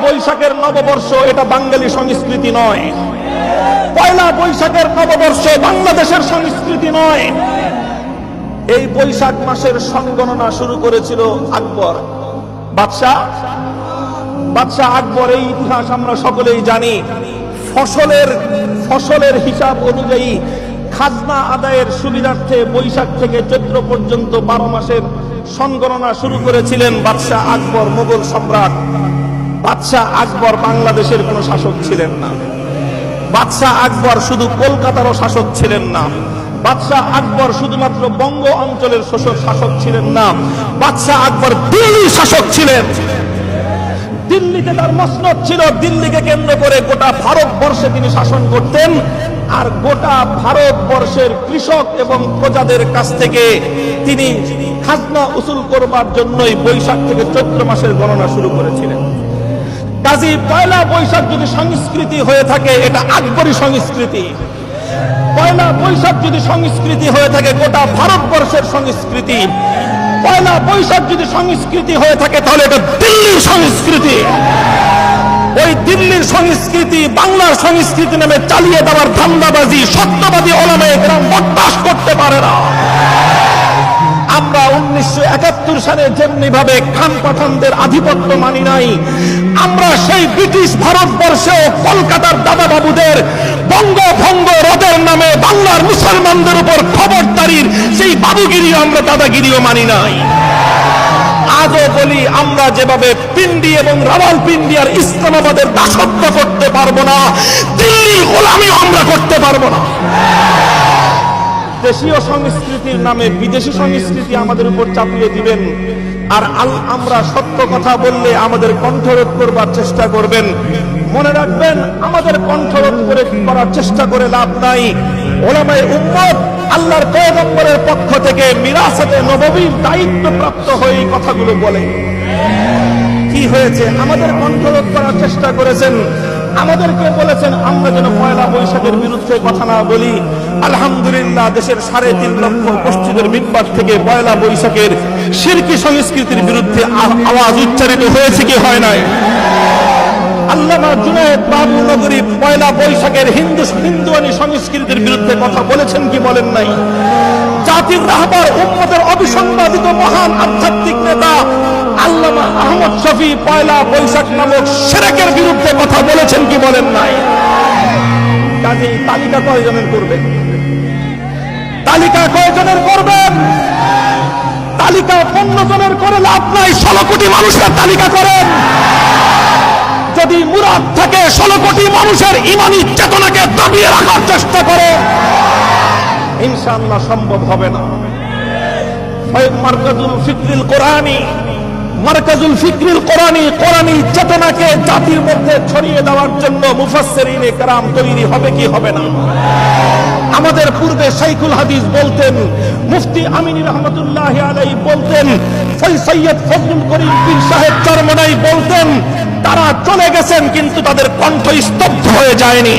বৈশাখের নববর্ষ এটা বাঙালি সংস্কৃতি নয়। পয়লা বৈশাখের নববর্ষ বাংলাদেশের সংস্কৃতি নয়। এই বৈশাখ মাসের সংগণনা শুরু করেছিল আকবর বাদশাহ আকবর। এই ইতিহাস আমরা সকলেই জানি। ফসলের হিসাব অনুযায়ী খাজনা আদায়ের সুবিধার্থে বৈশাখ থেকে চৈত্র পর্যন্ত 12 মাসের সংগণনা শুরু করেছিলেন বাদশাহ আকবর, মোগল সম্রাট। বাদশাহ আকবর বাংলাদেশের কোনো শাসক ছিলেন না। বাদশাহ আকবর শুধু কলকাতারও শাসক ছিলেন না। বাদশাহ আকবর শুধুমাত্র বঙ্গ অঞ্চলের শাসক ছিলেন না। বাদশাহ আকবর দিল্লির শাসক ছিলেন। দিল্লিতে তার মসনদ ছিল। দিল্লিকে কেন্দ্র করে গোটা ভারতবর্ষে তিনি শাসন করতেন। আর গোটা ভারতবর্ষের কৃষক এবং প্রজাদের কাছ থেকে তিনি খাজনা উসুল করবার জন্যই বৈশাখ থেকে চৈত্র মাসের গণনা শুরু করেছিলেন। কাজী পয়লা বৈশাখ যদি সংস্কৃতি হয়ে থাকে এটা আকবরী সংস্কৃতি। পয়লা বৈশাখ যদি সংস্কৃতি হয়ে থাকে গোটা ভারতবর্ষের সংস্কৃতি। পয়লা বৈশাখ যদি সংস্কৃতি হয়ে থাকে তাহলে এটা দিল্লির সংস্কৃতি। ওই দিল্লির সংস্কৃতি বাংলার সংস্কৃতি নামে চালিয়ে দেওয়ার ধান্দাবাজি সত্যবাদী ওলামায়ে কেরাম বরদাস্ত করতে পারে না। আমরা 1971 সালে যেমনি ভাবে খান পাঠানদের আধিপত্য মানি নাই, আমরা সেই ব্রিটিশ ভারতবর্ষে কলকাতার দাদা বাবুদের বঙ্গভঙ্গ রদের নামে বাংলার মুসলমানদের উপর খবরদারির সেই বাবুগিরিও আমরা দাদাগিরিও মানি নাই। আজও বলি আমরা যেভাবে পিন্ডি এবং রাওয়ালপিন্ডি আর ইসলামাবাদের দাসত্ব করতে পারবো না, দিল্লির গোলামিও আমরা করতে পারবো না। দেশীয় সংস্কৃতির নামে বিদেশি সংস্কৃতি আমাদের উপর চাপিয়ে দিবেন। আর আমরা সত্য কথা বললে আমাদের কণ্ঠরোধ করবার চেষ্টা করবেন। মনে রাখবেন, আমাদের কণ্ঠরোধ করার চেষ্টা করে লাভ নাই। ওলামায়ে উম্মত আল্লাহর পয়গম্বরের পক্ষ থেকে মিরাসাতে নববীর দায়িত্বপ্রাপ্ত হয়ে এই কথাগুলো বলে। কি হয়েছে? আমাদের কণ্ঠরোধ করার চেষ্টা করেছেন। আমাদেরকে বলেছেন আমরা যেন পয়লা বৈশাখের বিরুদ্ধে কথা না বলি। আলহামদুলিল্লাহ, দেশের 3.5 লক্ষ মসজিদের মিম্বার থেকে পয়লা বৈশাখের শিরকি সংস্কৃতির বিরুদ্ধে আওয়াজ উচ্চারিত হয়েছে কি হয় নাই? আল্লামা জুনায়েদ বাবুনগরী পয়লা বৈশাখের হিন্দুয়ানি সংস্কৃতির বিরুদ্ধে কথা বলেছেন কি বলেন নাই? জাতির রাহবার উম্মতের অবিসংবাদিত মহান আধ্যাত্মিক নেতা আল্লামা আহমদ শফি পয়লা বৈশাখ নামক শিরকের বিরুদ্ধে কথা বলেছেন কি বলেন নাই? কাজেই তালিকা কয়জনের করবেন? তালিকা কয়জনের করবেন? তালিকা 15 জনের করে লাভ নাই। 16 কোটি মানুষের তালিকা করেন। যদি মুরাদ থাকে 16 কোটি মানুষের ঈমানি চেতনাকে দাবিয়ে রাখার চেষ্টা করে, ইনশাআল্লাহ সম্ভব হবে না। মারকাজুল ফিকরিল কোরআনি কোরআনি চেতনাকে জাতির মধ্যে ছড়িয়ে দেওয়ার জন্য মুফাসসিরিনে কেরাম তৈরি হবে কি হবে না? আমাদের পূর্বে শাইখুল হাদিস বলতেন, মুফতি আমিনী রহমাতুল্লাহি আলাইহি বলতেন, সৈয়দ ফজলুল করিম পীর সাহেব চরমনাই বলতেন, তারা চলে গেছেন কিন্তু তাদের কণ্ঠ স্তব্ধ হয়ে যায়নি।